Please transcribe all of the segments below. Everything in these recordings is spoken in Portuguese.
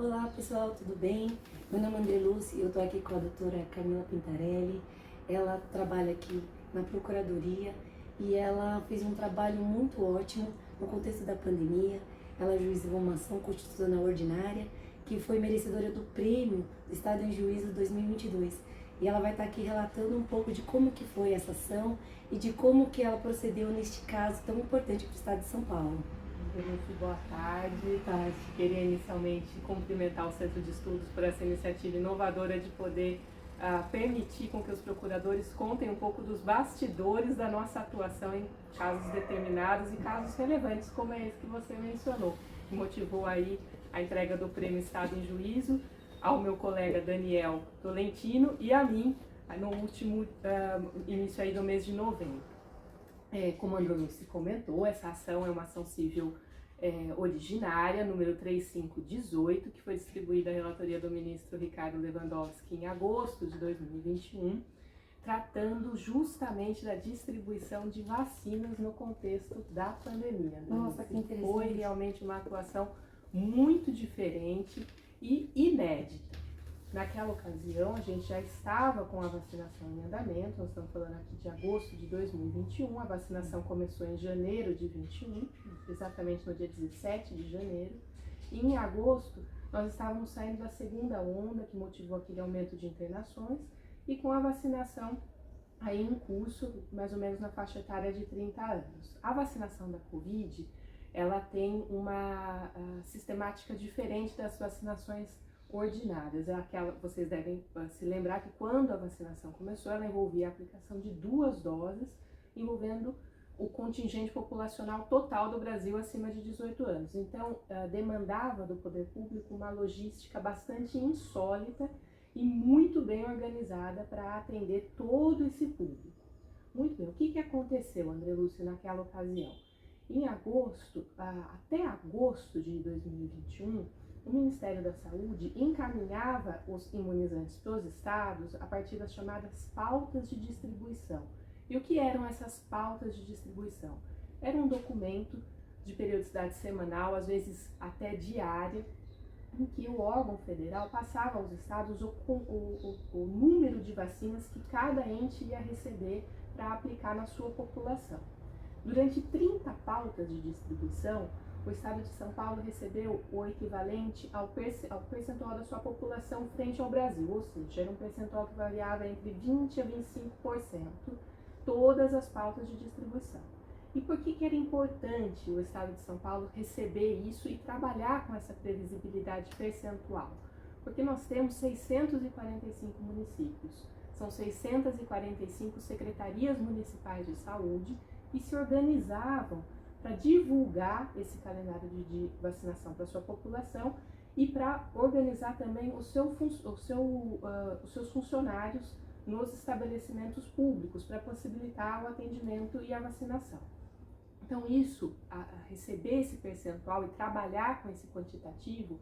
Olá pessoal, tudo bem? Meu nome é André Lúcia e eu estou aqui com a doutora Camila Pintarelli. Ela trabalha aqui na Procuradoria e ela fez um trabalho muito ótimo no contexto da pandemia. Ela ajuizou uma ação constitucional ordinária que foi merecedora do prêmio do Estado em Juízo 2022. E ela vai estar aqui relatando um pouco de como que foi essa ação e de como que ela procedeu neste caso tão importante para o Estado de São Paulo. Muito boa tarde. Queria inicialmente cumprimentar o Centro de Estudos por essa iniciativa inovadora de poder permitir com que os procuradores contem um pouco dos bastidores da nossa atuação em casos determinados e casos relevantes, como é esse que você mencionou, que motivou aí a entrega do Prêmio Estado em Juízo ao meu colega Daniel Tolentino e a mim no último início aí do mês de novembro. Como a Andronice comentou, essa ação é uma ação civil originária, número 3518, que foi distribuída à relatoria do ministro Ricardo Lewandowski em agosto de 2021, tratando justamente da distribuição de vacinas no contexto da pandemia. Nossa, que interessante. Foi realmente uma atuação muito diferente e inédita. Naquela ocasião, a gente já estava com a vacinação em andamento, nós estamos falando aqui de agosto de 2021, a vacinação começou em janeiro de 2021, exatamente no dia 17 de janeiro, e em agosto nós estávamos saindo da segunda onda, que motivou aquele aumento de internações, e com a vacinação aí em curso, mais ou menos na faixa etária de 30 anos. A vacinação da Covid, ela tem uma sistemática diferente das vacinações ordinárias. Vocês devem se lembrar que quando a vacinação começou, ela envolvia a aplicação de 2 doses, envolvendo o contingente populacional total do Brasil acima de 18 anos. Então, demandava do poder público uma logística bastante insólita e muito bem organizada para atender todo esse público. Muito bem, o que aconteceu, André Lúcio, naquela ocasião? Em agosto, até agosto de 2021, o Ministério da Saúde encaminhava os imunizantes para os estados a partir das chamadas pautas de distribuição. E o que eram essas pautas de distribuição? Era um documento de periodicidade semanal, às vezes até diária, em que o órgão federal passava aos estados o número de vacinas que cada ente ia receber para aplicar na sua população. Durante 30 pautas de distribuição, o estado de São Paulo recebeu o equivalente ao percentual da sua população frente ao Brasil, ou seja, era um percentual que variava entre 20% a 25%, todas as pautas de distribuição. E por que era importante o estado de São Paulo receber isso e trabalhar com essa previsibilidade percentual? Porque nós temos 645 municípios, são 645 secretarias municipais de saúde que se organizavam para divulgar esse calendário de vacinação para a sua população e para organizar também os seus funcionários nos estabelecimentos públicos para possibilitar o atendimento e a vacinação. Então receber esse percentual e trabalhar com esse quantitativo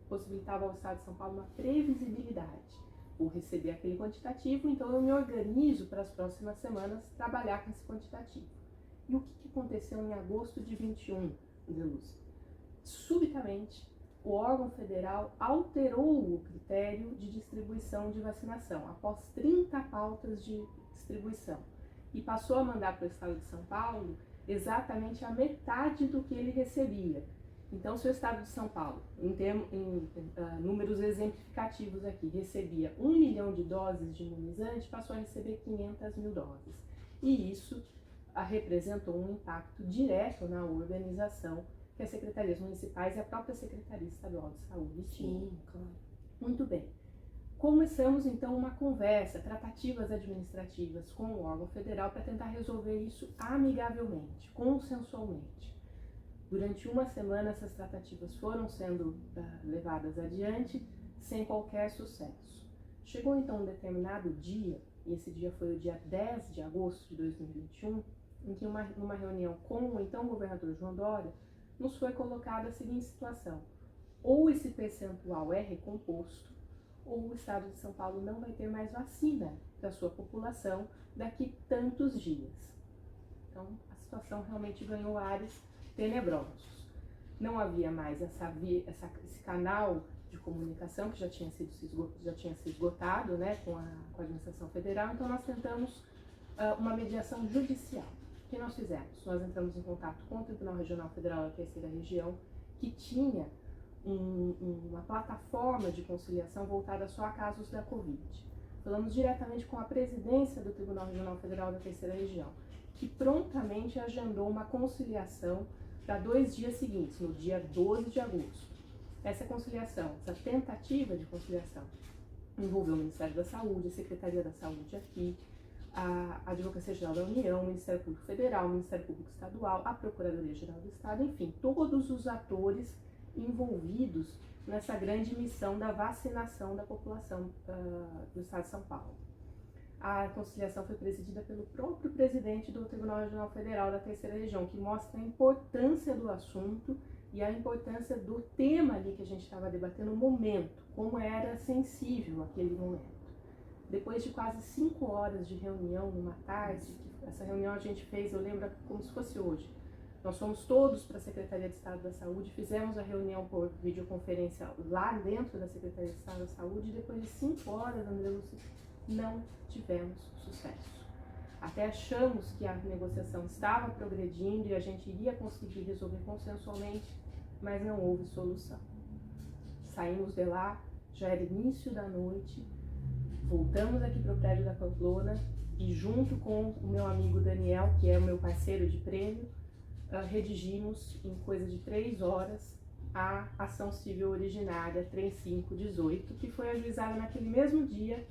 possibilitava ao Estado de São Paulo uma previsibilidade. Vou receber aquele quantitativo, então eu me organizo para as próximas semanas trabalhar com esse quantitativo. E o que aconteceu em agosto de 21, André Lúcia? Subitamente, o órgão federal alterou o critério de distribuição de vacinação, após 30 pautas de distribuição, e passou a mandar para o estado de São Paulo exatamente a metade do que ele recebia. Então, se o estado de São Paulo, em números exemplificativos aqui, recebia 1 milhão de doses de imunizante, passou a receber 500 mil doses. E isso representou um impacto direto na organização que as secretarias municipais e a própria Secretaria Estadual de Saúde tinham. Sim, claro. Muito bem. Começamos então uma conversa, tratativas administrativas com o órgão federal para tentar resolver isso amigavelmente, consensualmente. Durante uma semana essas tratativas foram sendo levadas adiante sem qualquer sucesso. Chegou então um determinado dia, e esse dia foi o dia 10 de agosto de 2021, em que numa reunião com o então governador João Dória, nos foi colocada a seguinte situação: ou esse percentual é recomposto, ou o estado de São Paulo não vai ter mais vacina para a sua população daqui tantos dias. Então a situação realmente ganhou ares tenebrosos. Não havia mais esse canal de comunicação, que já tinha se esgotado, né, com a administração federal. Então nós tentamos uma mediação judicial. O que nós fizemos? Nós entramos em contato com o Tribunal Regional Federal da Terceira Região, que tinha uma plataforma de conciliação voltada só a casos da Covid. Falamos diretamente com a presidência do Tribunal Regional Federal da Terceira Região, que prontamente agendou uma conciliação para 2 dias seguintes, no dia 12 de agosto. Essa conciliação, essa tentativa de conciliação, envolveu o Ministério da Saúde, a Secretaria da Saúde aqui, a Advocacia Geral da União, o Ministério Público Federal, o Ministério Público Estadual, a Procuradoria Geral do Estado, enfim, todos os atores envolvidos nessa grande missão da vacinação da população do Estado de São Paulo. A conciliação foi presidida pelo próprio presidente do Tribunal Regional Federal da Terceira Região, que mostra a importância do assunto e a importância do tema ali que a gente estava debatendo no momento, como era sensível aquele momento. Depois de quase 5 horas de reunião numa tarde, essa reunião a gente fez, eu lembro como se fosse hoje. Nós fomos todos para a Secretaria de Estado da Saúde, fizemos a reunião por videoconferência lá dentro da Secretaria de Estado da Saúde e depois de 5 horas, André Lúcia, não tivemos sucesso. Até achamos que a negociação estava progredindo e a gente iria conseguir resolver consensualmente, mas não houve solução. Saímos de lá, já era início da noite, voltamos aqui para o prédio da Pamplona e junto com o meu amigo Daniel, que é o meu parceiro de prêmio, redigimos em coisa de 3 horas a ação civil originária 3518, que foi ajuizada naquele mesmo dia,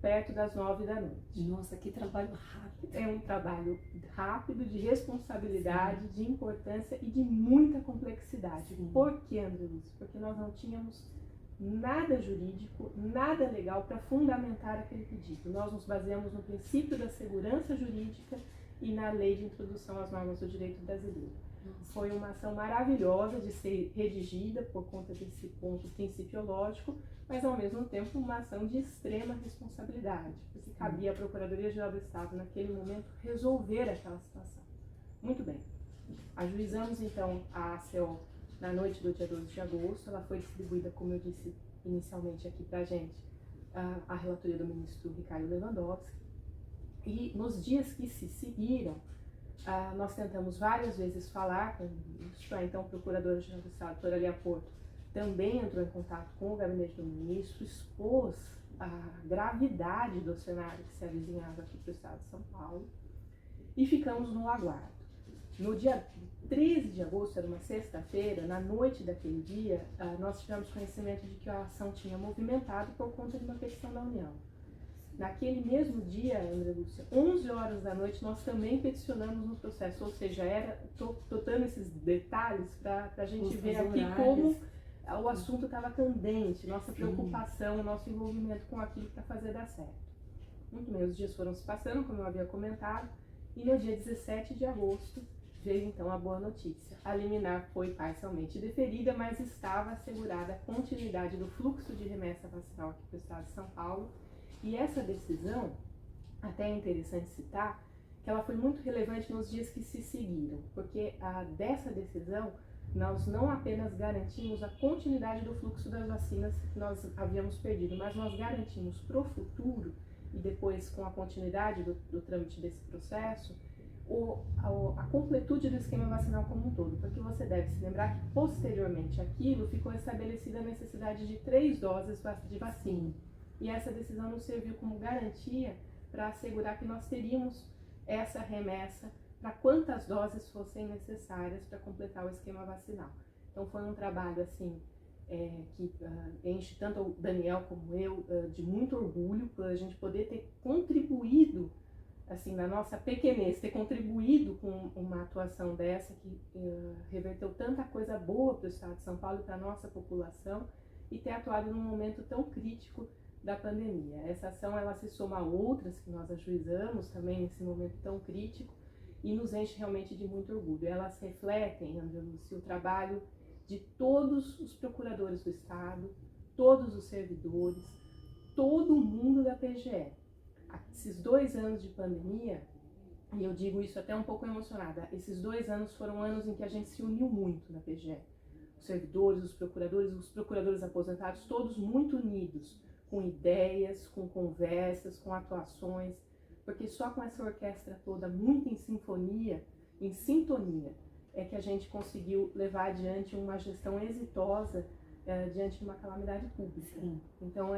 perto das 9 da noite. Nossa, que trabalho rápido. É um trabalho rápido, de responsabilidade, sim, de importância e de muita complexidade. Sim. Por que, André Lúcia? Porque nós não tínhamos nada jurídico, nada legal para fundamentar aquele pedido. Nós nos baseamos no princípio da segurança jurídica e na lei de introdução às normas do direito brasileiro. Foi uma ação maravilhosa de ser redigida por conta desse ponto principiológico, mas ao mesmo tempo uma ação de extrema responsabilidade, porque cabia à Procuradoria Geral do Estado naquele momento resolver aquela situação. Muito bem, ajuizamos então a ACO na noite do dia 12 de agosto, ela foi distribuída, como eu disse inicialmente aqui pra gente, a relatoria do ministro Ricardo Lewandowski, e nos dias que se seguiram, nós tentamos várias vezes falar com o ministro, a então Procuradora-Geral do Estado, doutora Lia Porto, também entrou em contato com o gabinete do ministro, expôs a gravidade do cenário que se avizinhava aqui para o Estado de São Paulo e ficamos no aguardo. No dia 13 de agosto, era uma sexta-feira, na noite daquele dia, nós tivemos conhecimento de que a ação tinha movimentado por conta de uma petição da União. Naquele mesmo dia, André Lúcia, 11 horas da noite, nós também peticionamos no processo, ou seja, estou dando esses detalhes para a gente ver aqui como o assunto estava candente, nossa preocupação, nosso envolvimento com aquilo para fazer dar certo. Muito bem, os dias foram se passando, como eu havia comentado, e no dia 17 de agosto veio então a boa notícia. A liminar foi parcialmente deferida, mas estava assegurada a continuidade do fluxo de remessa vacinal aqui para o Estado de São Paulo. E essa decisão, até é interessante citar, que ela foi muito relevante nos dias que se seguiram, porque dessa decisão nós não apenas garantimos a continuidade do fluxo das vacinas que nós havíamos perdido, mas nós garantimos para o futuro, e depois com a continuidade do trâmite desse processo, a completude do esquema vacinal como um todo, porque você deve se lembrar que posteriormente àquilo ficou estabelecida a necessidade de 3 doses de vacina. E essa decisão nos serviu como garantia para assegurar que nós teríamos essa remessa para quantas doses fossem necessárias para completar o esquema vacinal. Então foi um trabalho assim que enche tanto o Daniel como eu de muito orgulho por a gente poder ter contribuído, assim, na nossa pequenez, ter contribuído com uma atuação dessa que reverteu tanta coisa boa para o Estado de São Paulo e para a nossa população, e ter atuado num momento tão crítico da pandemia. Essa ação ela se soma a outras que nós ajuizamos também nesse momento tão crítico e nos enche realmente de muito orgulho. Elas refletem, André Lúcia, o trabalho de todos os procuradores do Estado, todos os servidores, todo o mundo da PGE. Esses 2 anos de pandemia, e eu digo isso até um pouco emocionada, esses 2 anos foram anos em que a gente se uniu muito na PGE. servidores, os procuradores aposentados, todos muito unidos, com ideias, com conversas, com atuações, porque só com essa orquestra toda muito em sintonia, é que a gente conseguiu levar adiante uma gestão exitosa diante de uma calamidade pública. Sim. Então,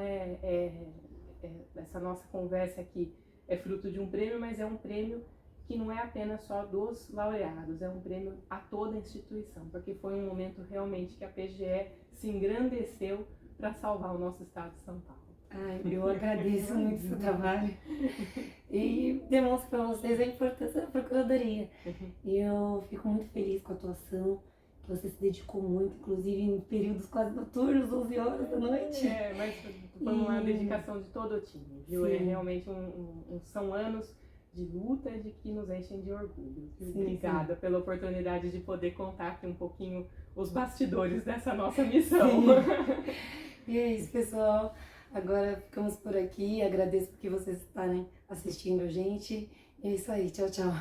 essa nossa conversa aqui é fruto de um prêmio, mas é um prêmio que não é apenas só dos laureados, é um prêmio a toda a instituição, porque foi um momento realmente que a PGE se engrandeceu para salvar o nosso estado de São Paulo. Ai, eu agradeço muito o seu trabalho e demonstro para vocês a importância da Procuradoria. E eu fico muito feliz com a atuação, que você se dedicou muito, inclusive em períodos quase noturnos, 11 horas da noite. Mas foi uma dedicação de todo o time, viu? Sim. É realmente são anos de luta de que nos enchem de orgulho. Sim, obrigada pela oportunidade de poder contar aqui um pouquinho os bastidores dessa nossa missão. E é isso, pessoal. Agora ficamos por aqui. Agradeço porque vocês estarem assistindo a gente. E é isso aí. Tchau, tchau.